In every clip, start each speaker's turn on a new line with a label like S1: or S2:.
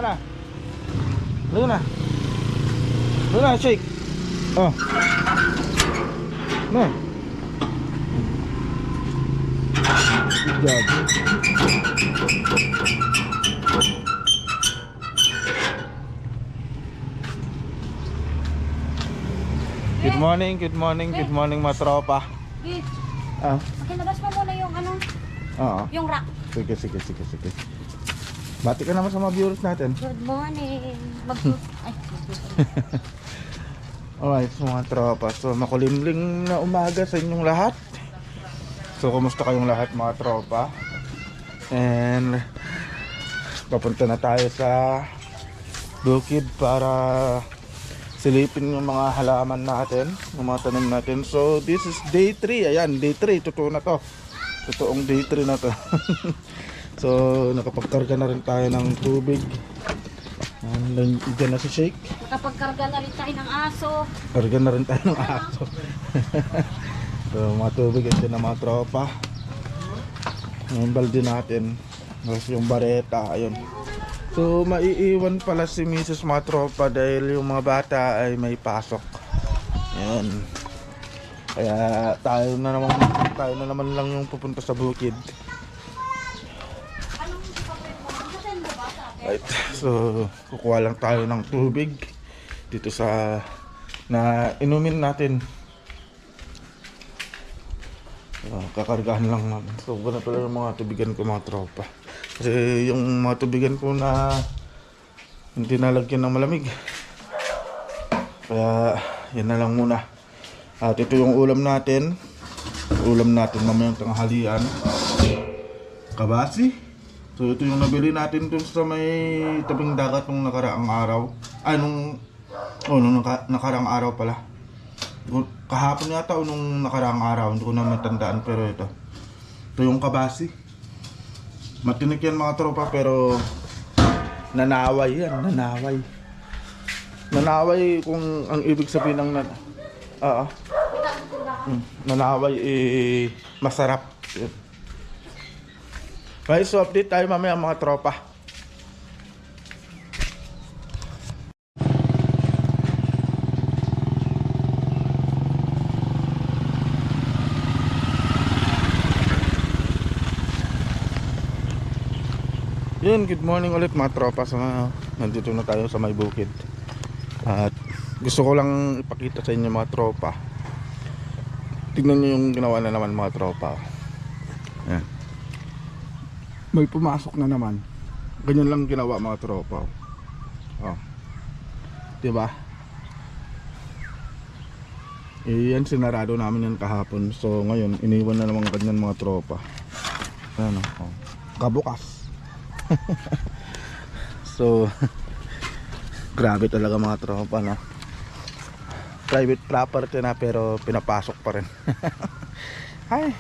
S1: na. Lagyan na. Lagyan na, shake. Oh. No. Good job. Good morning mga tropa.
S2: Git,
S1: Ah,
S2: makinabas mo muna yung ano,
S1: oo.
S2: yung rack.
S1: Sige. Bati ka naman sa mga viewers natin.
S2: Good morning. Ay,
S1: Alright, so mga tropa. So makulimlim na umaga sa inyong lahat. So kumusta kayong lahat mga tropa? And papunta na tayo sa bukid para silipin yung mga halaman natin, yung mga tanim natin. So this is day 3. Ayan, day 3. Totoo na to. Totoong day 3 na to. So nakapagkarga na rin tayo ng tubig. Diyan na si Shake.
S2: nakapagkarga na rin tayo ng aso.
S1: Karga na rin tayo ng aso. So mga tubig dyan na mga tropa. Yung balde natin. Tapos yung bareta. Ayun. So maiiwan pala si Mrs. mga tropa dahil yung mga bata ay may pasok. Ayun. Kaya tayo na naman lang yung pupunta sa bukid. Right. So kukuha lang tayo ng tubig dito sa na inumin natin. Kakargahan lang natin. So ganito lang yung mga tubigan ko mga tropa. Kasi yung mga tubigan ko na hindi nalagyan ng malamig. Kaya yan na lang muna. At ito yung ulam natin. Ulam natin mamayang tanghalian. Kabasi. So ito yung nabili natin dun sa may tabing dagat nung nakaraang araw. Nung nakaraang araw pala. Kahapon yata o nung nakaraang araw, hindi ko na matandaan, pero ito yung kabasi. Matinik yan mga tropa, pero nanaway yan, nanaway kung ang ibig sabihin ng nanaway masarap. Okay, so update tayo mamaya mga tropa. Yun, good morning ulit mga tropa. Nandito na tayo sa may bukid. At gusto ko lang ipakita sa inyo mga tropa. Tignan nyo yung ginawa na naman mga tropa. Ayan. May pumasok na naman. Ganyan lang ginawa mga tropa. Oh. Diba? Yan sinarado namin yan kahapon. So ngayon iniwan na naman ganyan mga tropa. Ayan oh. Kabukas. So grabe talaga mga tropa, no? Private property na pero pinapasok pa rin. Ay.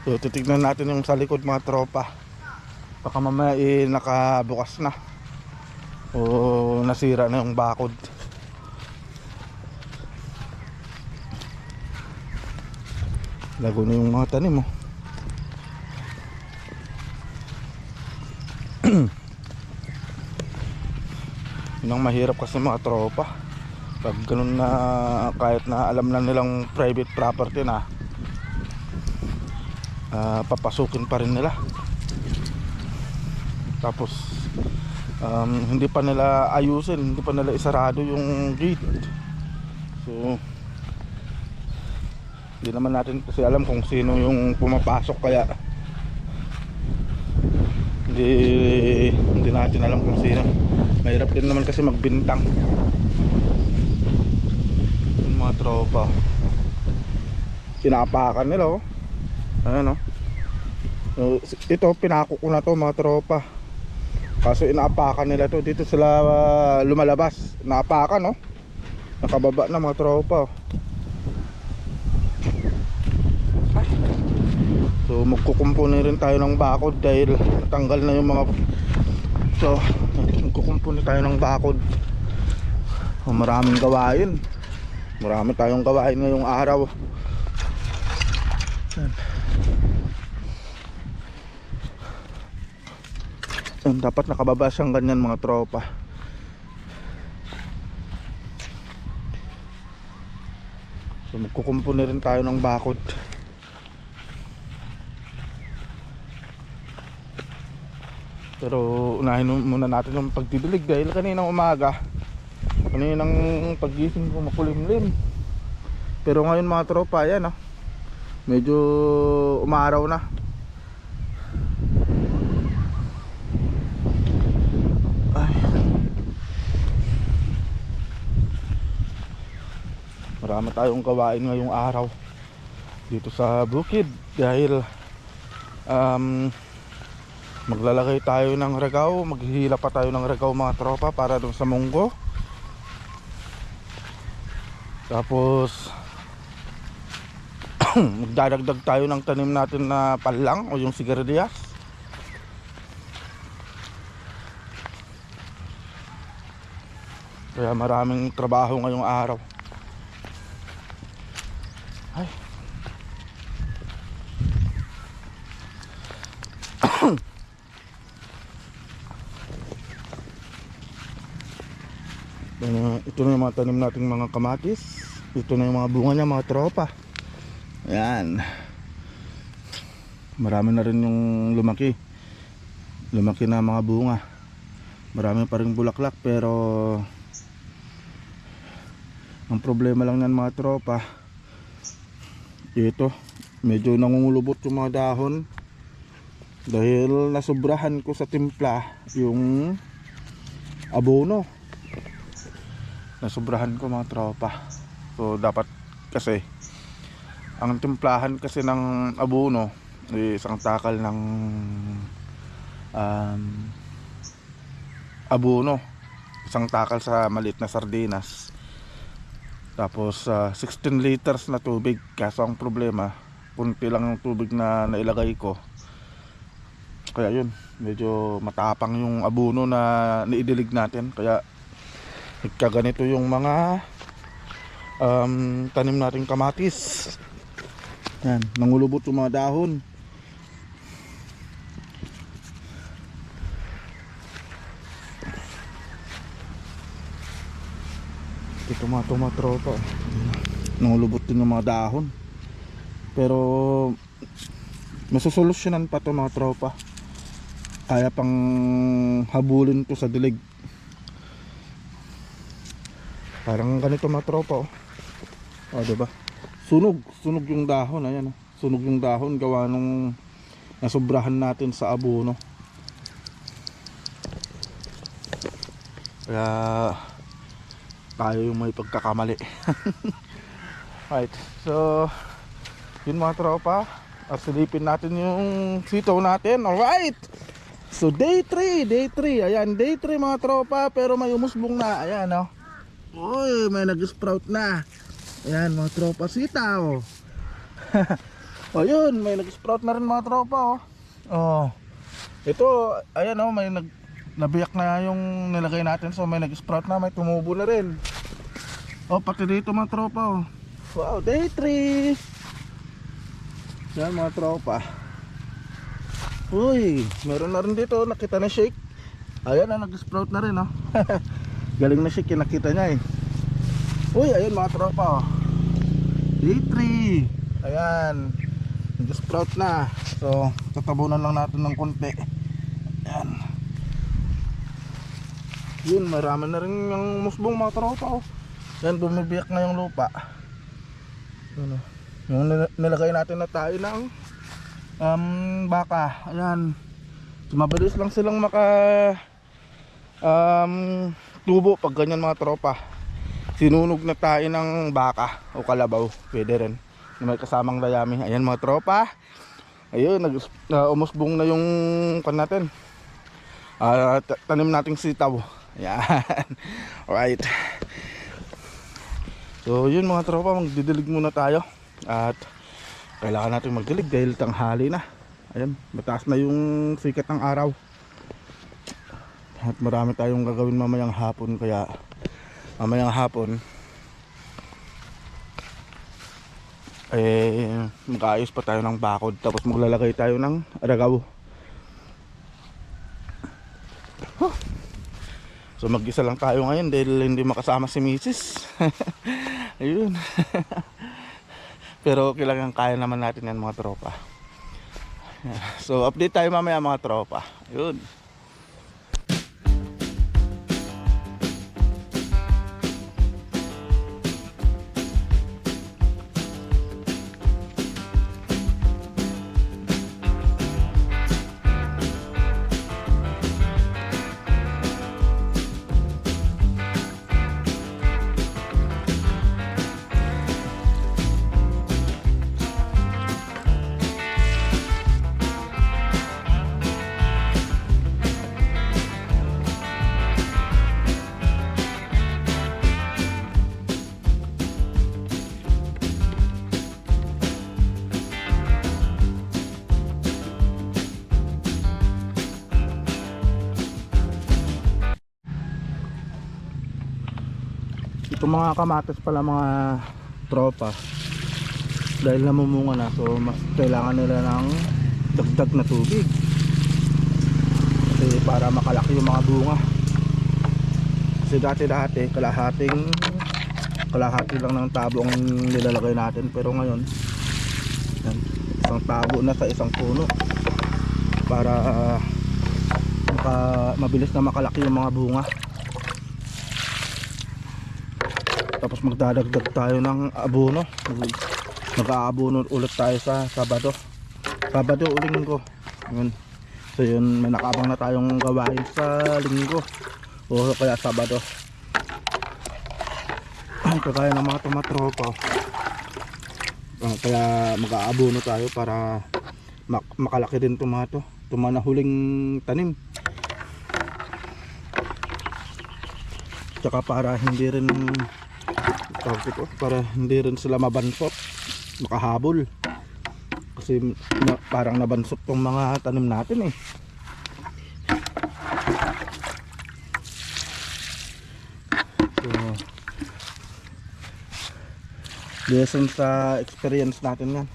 S1: So titignan natin yung sa likod mga tropa. Baka mamaya nakabukas na o nasira na yung bakod. Lago na yung mga tanim, oh. Yun ang mahirap kasi mga tropa. Pag ganun na kahit na alam na nilang private property na, papasukin pa rin nila. Tapos hindi pa nila ayusin, hindi pa nila isarado yung gate. So hindi naman natin kasi alam kung sino yung pumapasok, kaya hindi natin alam kung sino. Mahirap din naman kasi magbintang yung mga tropa. Pinapakan nila, oh. Ayan, oh. So, ito pinako ko na to mga tropa. Kaso inaapakan nila to. Dito sila lumalabas. Naapakan, oh. Nakababa na mga tropa, oh. So magkukumpuni rin tayo ng bakod dahil natanggal na yung mga. So magkukumpuni tayo ng bakod. Maraming gawain. Marami tayong gawain ngayong araw. Yan, dapat nakababa siyang ganyan mga tropa. So magkukumpuni rin tayo ng bakod. Pero unahin muna natin yung pagdidilig dahil kaninang umaga, kaninang paggising ko makulimlim. Pero ngayon mga tropa, ayan medyo umaraw na. Ay. Marami tayong gawain ngayong araw dito sa bukid dahil maglalagay tayo ng regaw, maghihila pa tayo ng regaw mga tropa para dun sa munggo. Tapos magdadagdag tayo ng tanim natin na palang o yung sigarilyas. Kaya maraming trabaho ngayong araw. Ay. Ito na yung mga tanim nating mga kamatis. Ito na yung mga bunga niya mga tropa. Ayan. Marami na rin yung lumaki. Lumaki na mga bunga. Marami pa rin bulaklak pero ang problema lang yan mga tropa, ito medyo nangungulubot yung mga dahon dahil nasubrahan ko sa timpla yung abono. Nasubrahan ko mga tropa. So dapat kasi ang timplahan kasi ng abono isang takal ng abono, isang takal sa maliit na sardinas, tapos 16 liters na tubig. Kaso ang problema, punti lang yung tubig na nailagay ko, kaya yun medyo matapang yung abono na naidilig natin, kaya nagkaganito yung mga tanim nating kamatis. Yan, nangulubot yung mga dahon. Ito mga tropa, nangulubot din yung mga dahon. Pero masusolusyonan pa to mga tropa. Kaya pang habulin to sa dilig. Parang ganito mga tropa diba? Sunog yung dahon, ayan sunog yung dahon gawa nung nasobrahan natin sa abono. Kaya tayo yung may pagkakamali. Right, so yun mga tropa, silipin natin yung sitaw natin. Alright, so day 3, ayan day 3 mga tropa, pero may umusbong na, ayan uy, may nag-sprout na. Ayan mga tropa, sitaw. O yun, may nag-sprout na rin mga tropa ito, ayan may nabiyak na yung nilagay natin. So may nag-sprout na, may tumubo na rin. Pati dito mga tropa wow, day 3. Yan mga tropa. Uy, meron na rin dito, nakita na shake. Ayan nag-sprout na rin galing na shake, nakita niya Uy, ayun mga tropa day 3. Ayan, nag-sprout na. So tatabunan lang natin ng konti. Ayan. Yun, marami na rin yung musbong mga tropa Yan, bumibiyak na yung lupa. Yung nilagay natin na tayo ng baka. Ayan, mabilis lang silang maka tubo pag ganyan mga tropa. Sinunog na tayo ng baka o kalabaw, pwede rin na may kasamang dayami. Ayan mga tropa, ayun, umusbong na yung kan natin, tanim nating sitaw. Ayan. Alright, so yun mga tropa, magdidilig muna tayo. At kailangan natin magdilig dahil tanghali na. Ayan, mataas na yung sikat ng araw. At marami tayong gagawin mamayang hapon, kaya mamayang hapon mag-aayos pa tayo ng bakod, tapos maglalagay tayo ng aragaw. So mag-isa lang tayo ngayon dahil hindi makasama si Mrs. Ayun. Pero kailangan kaya naman natin yan mga tropa. So update tayo mamaya mga tropa. Ayun. Itong mga kamatis pala mga tropa, dahil namumunga na, so mas kailangan nila ng dagdag na tubig kasi para makalaki yung mga bunga. Kasi dati kalahati lang ng tabo ang nilalagay natin, pero ngayon yan, isang tabo na sa isang puno para mabilis na makalaki yung mga bunga. Tapos magdadagdag tayo ng abono. Mag-aabono ulit tayo sa Sabado o Linggo. Yun. So yun, may nakaabang na tayong gawain sa Linggo o kaya Sabado. Kagaya ng mga tomatropa. Kaya mag-aabono tayo para makalaki din tomato. Mga nahuling tanim. Tsaka para hindi rin sila mabansot, makahabol kasi parang nabansot tong mga tanim natin eh. So lesson sa experience natin yan.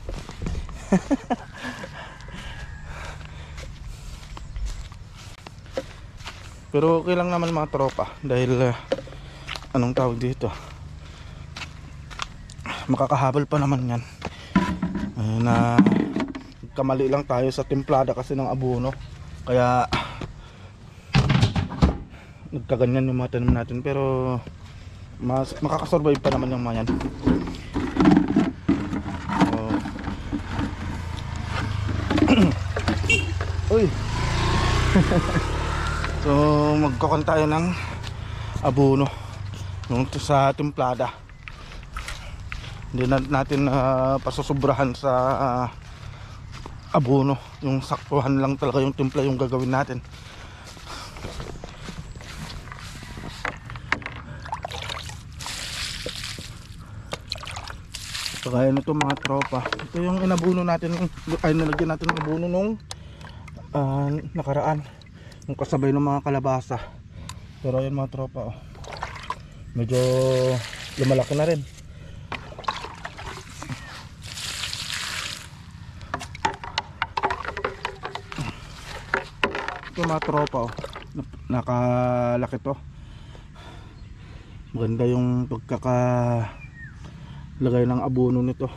S1: Pero okay lang naman mga tropa dahil anong tawag dito, makakahabol pa naman yan. Na kamali lang tayo sa timplada kasi ng abono, kaya nagkaganyan yung mga tanim natin, pero mas makakasurvive pa naman yung mga yan. Uy. So magkukan tayo ng abono nung sa timplada. Hindi natin pasusobrahan sa abono. Yung saktuhan lang talaga yung timpla yung gagawin natin. So kaya nito mga tropa, ito yung inabuno natin, ay nalagyan natin ng abono nung nakaraan, yung kasabay ng mga kalabasa. Pero yun mga tropa, medyo lumalaki na rin. Ito mga tropa, nakalaki to. Maganda yung pagkakalagay ng abono nito.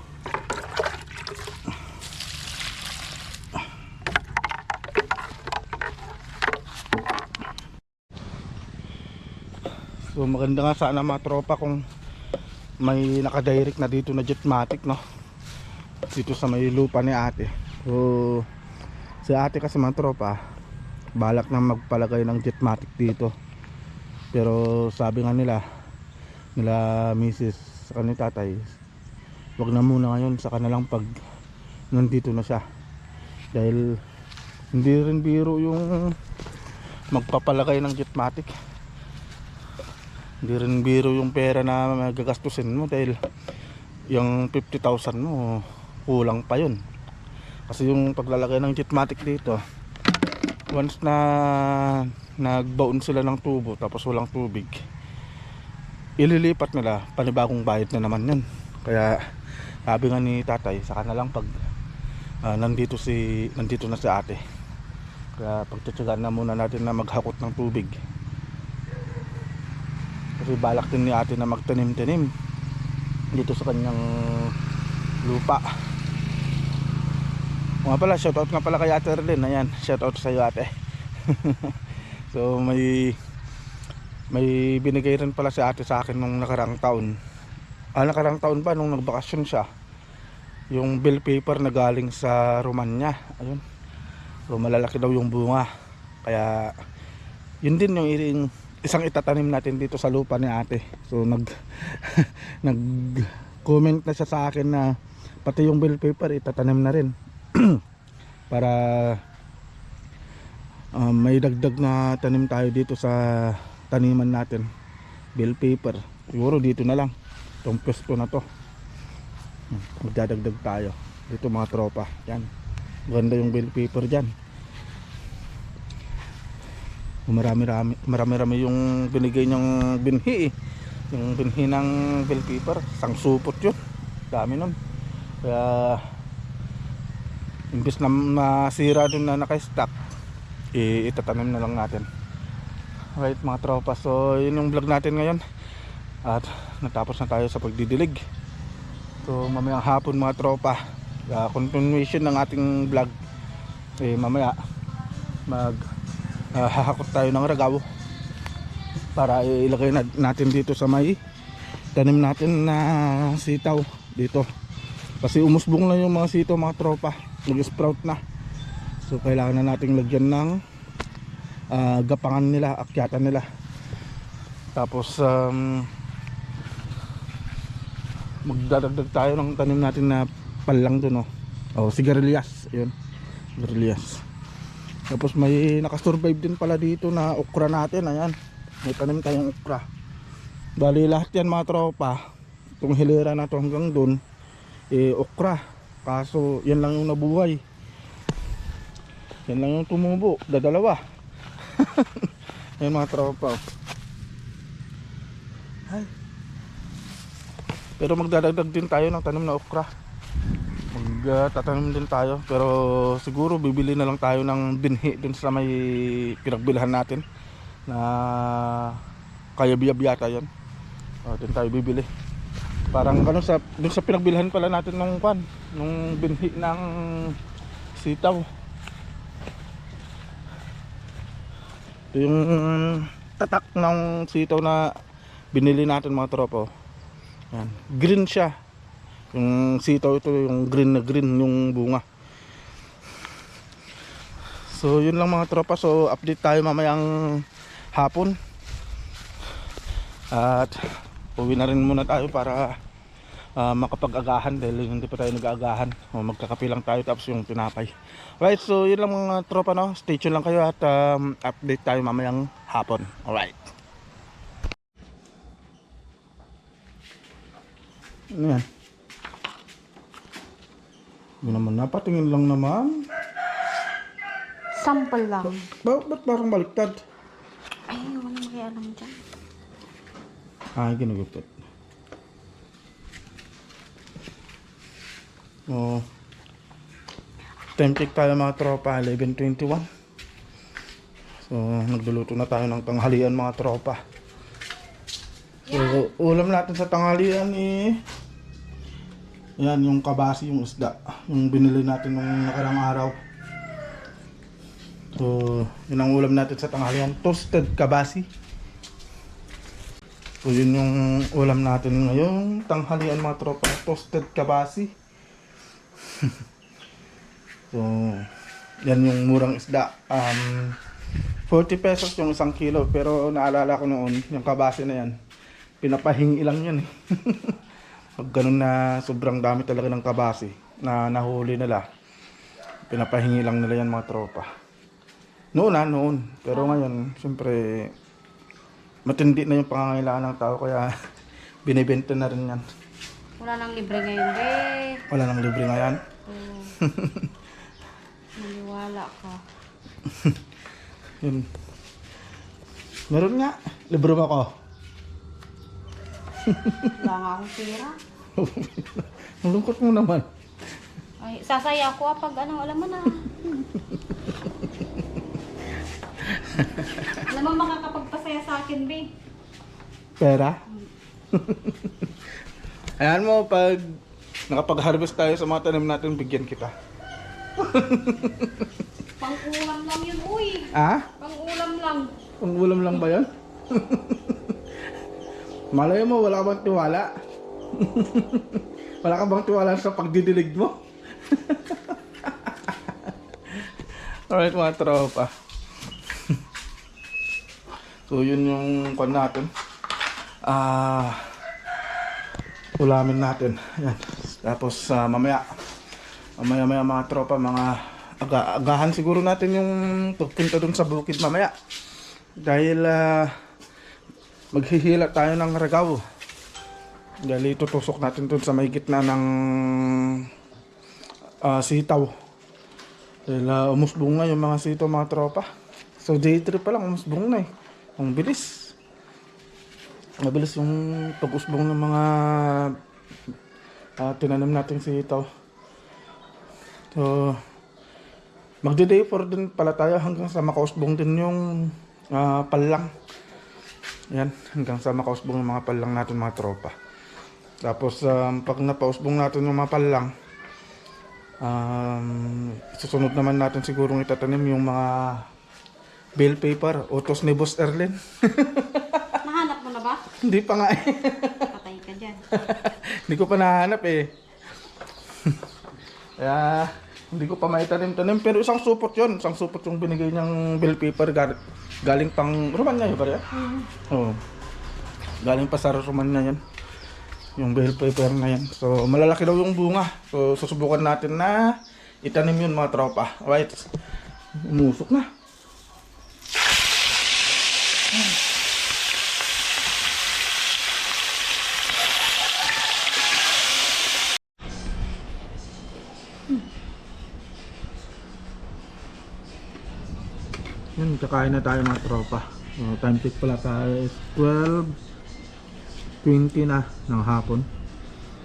S1: So maganda nga sana mga tropa kung may nakadirect na dito na Jetmatic, no, dito sa may lupa ni ate. So si ate kasi mga tropa balak na magpalagay ng Jetmatic dito, pero sabi nga nila misis sa kanil tatay, wag na muna ngayon, sa kanilang pag nandito na siya, dahil hindi rin biro yung magpapalagay ng Jetmatic. Hindi rin biro yung pera na gagastusin mo, dahil yung 50,000 mo kulang pa yun. Kasi yung paglalagay ng Jetmatic dito, once na nagbaon sila ng tubo tapos walang tubig, ililipat nila, panibagong bayad na naman yan. Kaya sabi nga ni tatay, saka na lang pag nandito na si ate. Kaya pagtutsugan na muna natin na maghakot ng tubig. Kasi balak din ni ate na magtanim-tanim dito sa kanyang lupa. Nga pala, shoutout nga pala kay Ate Erlyn. Ayan, shoutout sa iyo ate. So may binigay rin pala si ate sa akin nung nakarang taon. Nakarang taon pa nung nagbakasyon siya. Yung bill paper na galing sa Romania. Ayun. So malalaki daw yung bunga. Kaya yun din yung isang itatanim natin dito sa lupa ni ate. So nag comment na siya sa akin na pati yung bill paper itatanim na rin. Para may dagdag na tanim tayo dito sa taniman natin. Bill paper. Siguro dito na lang. Itong pwesto na to. Magdadagdag tayo. Dito mga tropa. Yan. Maganda yung bill paper dyan. Marami-rami yung binigay niyang binhi eh. Yung binhi ng bill paper, isang supot yun. Dami nun. Kaya imbes na masira dun na naka-stock, itatanim na lang natin. Right mga tropa, so yun yung vlog natin ngayon. At natapos na tayo sa pagdidilig. So mamayang hapon mga tropa, continuation ng ating vlog. Mamaya hahakot tayo ng ragaw para ilagay natin dito sa may tanim natin na sitaw dito, kasi umusbong na yung mga sitaw mga tropa, nag-sprout na. So kailangan na nating lagyan ng gapangan nila, akyatan nila. Tapos magdadagdag tayo ng tanim natin na palang dun sigarilyas. Ayun, sigarilyas. Tapos may nakasurvive din pala dito na okra natin. Ayan, may tanim tayong okra. Bali lahat yan mga tropa, itong hilera na to hanggang dun okra. Kaso yan lang yung nabuhay, yan lang yung tumubo, dadalawa. Ayan mga tropa. Ay. Pero magdadagdag din tayo ng tanim na okra. Tatanim din tayo, pero siguro bibili na lang tayo ng binhi dun sa may pinagbilhan natin na kaya biyata yan. Dun tayo bibili. Parang dun sa pinagbilhan pala natin nung binhi ng sitaw. Ito yung tatak ng sitaw na binili natin mga tropa. Yan, green siya. Yung sitaw ito, yung green na green yung bunga. So yun lang mga tropa. So update tayo mamayang hapon. At uwi na rin muna tayo para makapag-agahan, dahil hindi pa tayo nag-aagahan. Magkakape lang tayo tapos yung tinapay. Right, so yun lang mga tropa, no? Stay tuned lang kayo at update tayo mamayang hapon. Alright. Ano yan? Yun naman, napatingin lang naman.
S2: Sample lang.
S1: Ba't parang baliktad?
S2: Ay, walang makialam dyan.
S1: Ginugupit. Time check tayo mga tropa, 11:21. So nagluluto na tayo ng tanghalian mga tropa. So ulam natin sa tanghalian yan, yung kabasi, yung isda, yung binili natin nung nakarang araw. So yun ang ulam natin sa tanghalian, toasted kabasi. So yun yung ulam natin ngayon tanghalian mga tropa, toasted kabasi. So yan yung murang isda, 40 pesos yung 1 kilo. Pero naalala ko noon, yung kabasi na yan, pinapahingi lang yan eh. Pag ganun na sobrang dami talaga ng kabasi na nahuli nila, pinapahingi lang nila yan mga tropa. Noon. Pero ngayon, siyempre matindi na yung pangangailangan ng tao, kaya binibenta na rin yan.
S2: Wala nang libre ngayon, be.
S1: Wala nang libre ngayon.
S2: Maniwala ka.
S1: Yun. Meron nga, libre mo ako.
S2: Wala nga akong pera.
S1: Malungkot mo naman.
S2: Ay, sasaya ako pag alam mo na. Alam mo makakapagpasaya sa akin, be.
S1: Pera? Ayan mo, pag nakapag-harvest tayo sa mga tanim natin, bigyan kita.
S2: Pang-ulam lang yun, uy.
S1: Ah?
S2: Pang-ulam lang.
S1: Ang ulam lang ba yan? Malay mo, wala ka bang tiwala? Wala ka bang tiwala sa pagdidilig mo? Alright mga tropa. So yun yung kwan natin. Ulamin natin. Ayan. Tapos mamaya mga tropa, mga agahan siguro natin yung pagpunta dun sa bukid mamaya. Dahil maghihila tayo ng ragaw. Dahil itutusok natin dun sa may gitna ng sitaw. Dahil umusbong na yung mga sitaw mga tropa. So day 3 pa lang umusbong na eh. Ang bilis. Mabilis yung pag-usbong ng mga tinanim natin sitaw. So magde-day 4 din pala tayo hanggang sa makausbong din yung palang. Yan, hanggang sa makausbong yung mga palang natin mga tropa. Tapos pag napausbong natin yung mga palang, susunod naman natin sigurong itatanim yung mga bell pepper, utos ni Boss Erlen.
S2: Nahanap mo na ba?
S1: Hindi pa nga eh.
S2: Patay ka dyan.
S1: Hindi ko pa nahanap eh. Kaya hindi ko pa maitanim-tanim, pero isang supot yun. Isang supot yung binigay niyang bell pepper galing pang Romania yun pare. Oo. Galing pa sa Romania yan. Yung bell pepper na yan. So malalaki daw yung bunga. So susubukan natin na itanim yun mga tropa. Alright. Umusok na. Yun, kakain na tayo mga tropa. Time check pala tayo is 12:20 na ng hapon.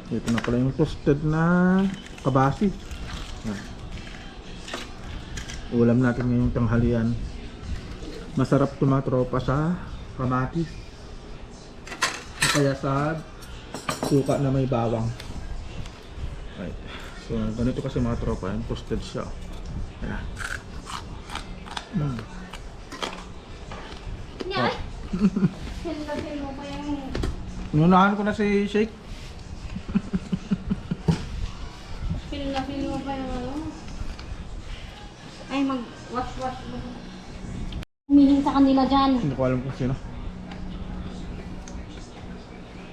S1: Ito na pala yung toasted na kabasi. Yan. Ulam natin ngayong tanghalian. Masarap ito mga tropa sa kamatis. Kaya sa suka na may bawang. Right. So ganito kasi mga tropa, yung toasted siya. Ayan.
S2: Nyay! Feel mo pa yung...
S1: Inunahan ko na si Shake.
S2: Feel mo pa yung ano? Ay, mag-wash mo. Humihin sa kanila dyan.
S1: Hindi ko alam kung sino.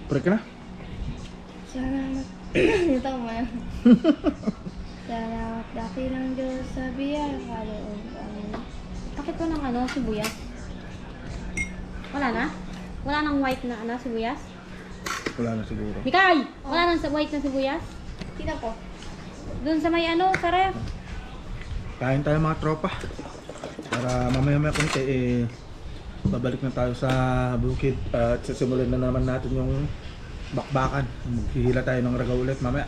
S1: Pre ka na?
S3: Salamat. Ito man. Salamat dati ng Diyos sa biyaya kaloob.
S2: Bakit ko ng ano, sibuyas? Wala na? Wala nang white na ano, sibuyas?
S1: Wala na siguro.
S2: Mikay! Wala nang white na sibuyas?
S3: Tingnan ko.
S2: Doon sa may ano, sa ref.
S1: Kain tayo mga tropa. Para mamaya konti babalik na tayo sa bukid at sisimulan na naman natin yung bakbakan. Hihila tayo ng ragaw ulit mamaya.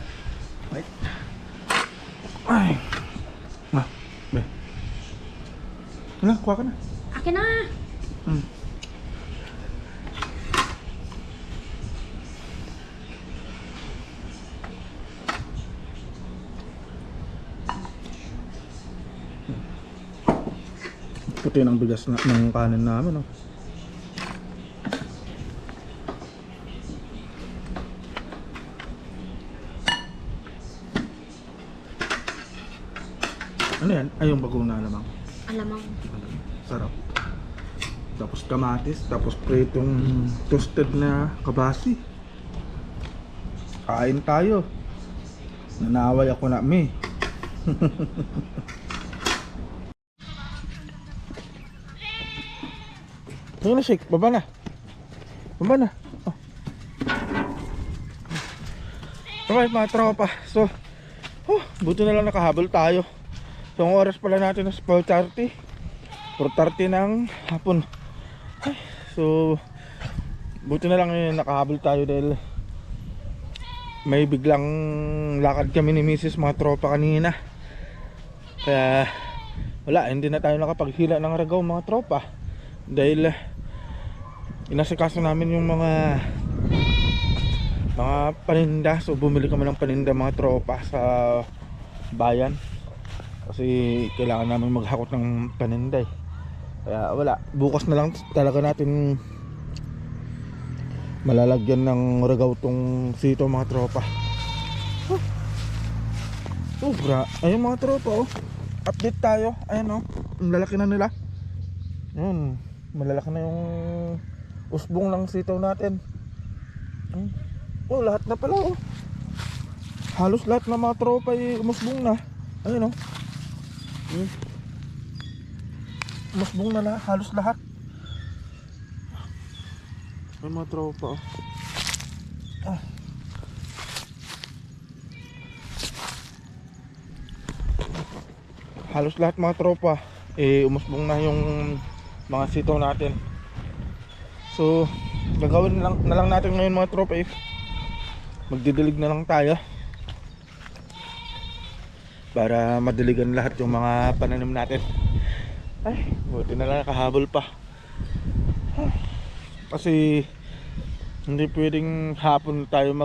S1: Right. Ay. Be. Ano, kuha ka na.
S2: Akin na!
S1: Puti ng bigas ng kanin namin, oh. Ano yan? Ay, yung bagong na alamang.
S2: Alamang.
S1: Sarap. Tapos kamatis, tapos pritong toasted na kabasi. Kain tayo. Nanaway ako na, me. Tingnan na, Shake. Baba na. Baba na. Oh. Alright mga tropa. So, buti na lang nakahabol tayo. So, ang oras pala natin is 4:30. 4:30 ng hapon. Ay, so, buti na lang nakahabol tayo dahil may biglang lakad kami ni Mrs. mga tropa kanina. Kaya, wala, hindi na tayo nakapaghila ng ragaw mga tropa. Dahil inasikaso namin yung mga paninda. So bumili kami ng paninda mga tropa sa bayan kasi kailangan namin maghakot ng paninda eh. Kaya wala, bukas na lang talaga natin malalagyan ng regaw tong sito mga tropa. Sobra. Ayun mga tropa oh. Update tayo. Ayan oh. Ang lalaki na nila. Ayun. Malalaki na yung usbong ng sitaw natin. Oh, lahat na pala oh. Halos lahat ng mga tropa ay umusbong na. Ayun oh. Umusbong na lahat, halos lahat. Ayun mga tropa oh. Halos lahat mga tropa umusbong na yung mga sitaw natin. So gagawin na lang natin ngayon mga tropa magdidilig na lang tayo para madiligan lahat yung mga pananim natin. Ay, buti na lang nakahabol pa. Kasi hindi pwedeng hapon tayo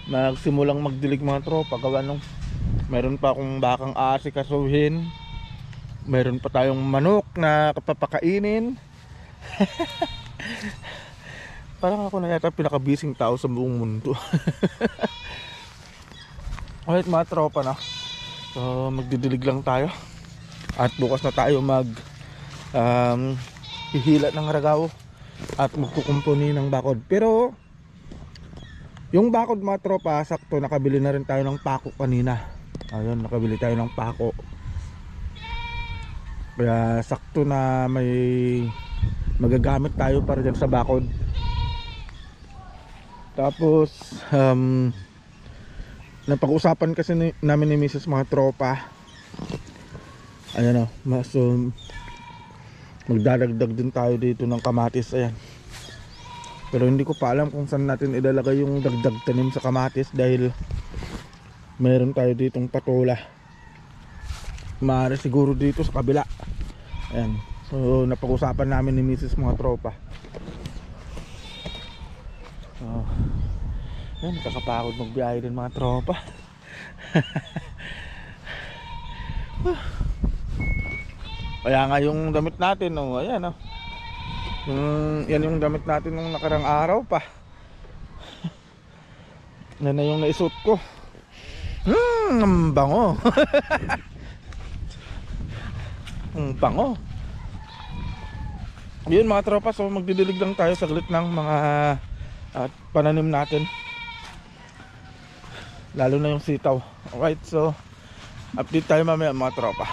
S1: magsimulang magdilig mga tropa. Gawa nung meron pa akong bakang aasikasuhin, meron pa tayong manok na kapapakainin. Parang ako na yata pinakabising tao sa buong mundo. Alright mga tropa na. So magdidilig lang tayo. At bukas na tayo hihila ng ragaw at magkukumpuni ng bakod. Pero yung bakod mga tropa, sakto nakabili na rin tayo ng pako kanina. Ayun, nakabili tayo ng pako. Kaya sakto na may magagamit tayo para dyan sa bakod. Tapos napag-usapan kasi namin ni Mrs. mga tropa. Ayan o, so magdadagdag din tayo dito ng kamatis. Ayan. Pero hindi ko pa alam kung saan natin ilalagay yung dagdag tanim sa kamatis dahil meron tayo ditong patola. Maaari siguro dito sa kabila. Ayan. So napag-usapan namin ni Mrs. mga tropa. Ayan, nakakapagod magbiyahe din mga tropa. Kaya nga yung damit natin oh, ayan oh. Yan yung damit natin nung nakarang araw pa. Yan na yung naisuot ko. Ang bango. Ang bango. Yun mga tropa, so magdidilig lang tayo saglit ng mga pananim natin. Lalo na yung sitaw. Alright, so update tayo mamaya mga tropa.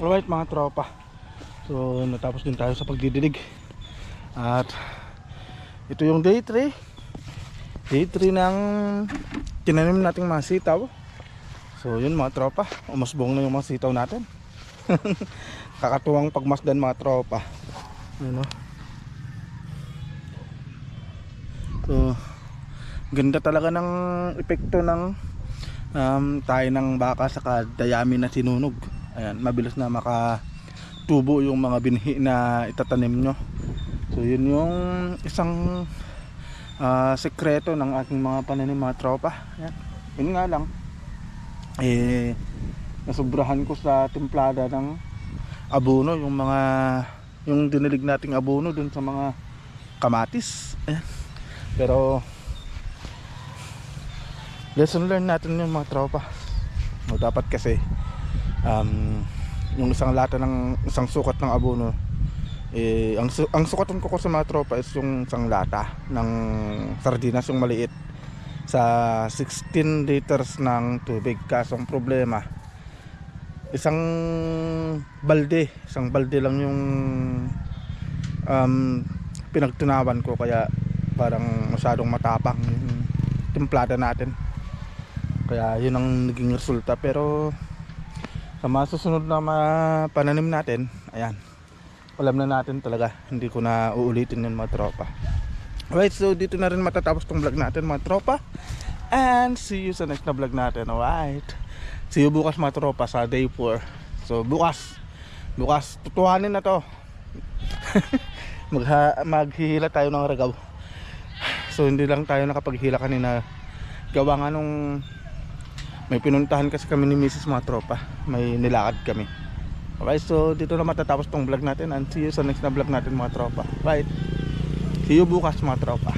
S1: Alright mga tropa, so natapos din tayo sa pagdidilig. At ito yung day 3 ng tinanim nating mga sitaw. So yun mga tropa, umusbong na yung mga sitaw natin. Kakatuwang pagmasdan mga tropa. Yun, no? So ganda talaga ng epekto ng tayo ng baka sa dayami na sinunog. Ayan, mabilis na makatubo yung mga binhi na itatanim nyo. So yun yung isang sekreto ng aking mga pananim mga tropa. Ayan. Yun nga lang, nasubrahan ko sa timplada ng abono, yung dinilig nating abono dun sa mga kamatis. Ayan. Pero lesson learned natin yung mga tropa. O, dapat kasi yung isang lata ng isang sukat ng abono, ang sukatan ko sa mga tropa is yung isang lata ng sardinas, yung maliit, sa 16 liters ng tubig. Kasong problema, isang balde lang yung pinagtunawan ko, kaya parang masyadong matapang yung timplada natin, kaya yun ang naging resulta. Pero sa mga susunod na pananim natin, ayan, alam na natin talaga, hindi ko na uulitin yun mga tropa. Alright, so dito na rin matatapos tong vlog natin mga tropa, and see you sa next na vlog natin. Alright, see you bukas mga tropa sa day 4. So bukas tutuhanin na to. Maghihila tayo ng ragaw. So hindi lang tayo nakapaghila kanina, gawa nga nung may pinuntahan kasi kami ni Mrs. mga tropa, may nilakad kami. Okay, so dito na matatapos tong vlog natin, and see you sa next na vlog natin mga tropa. Right, see you bukas mga tropa.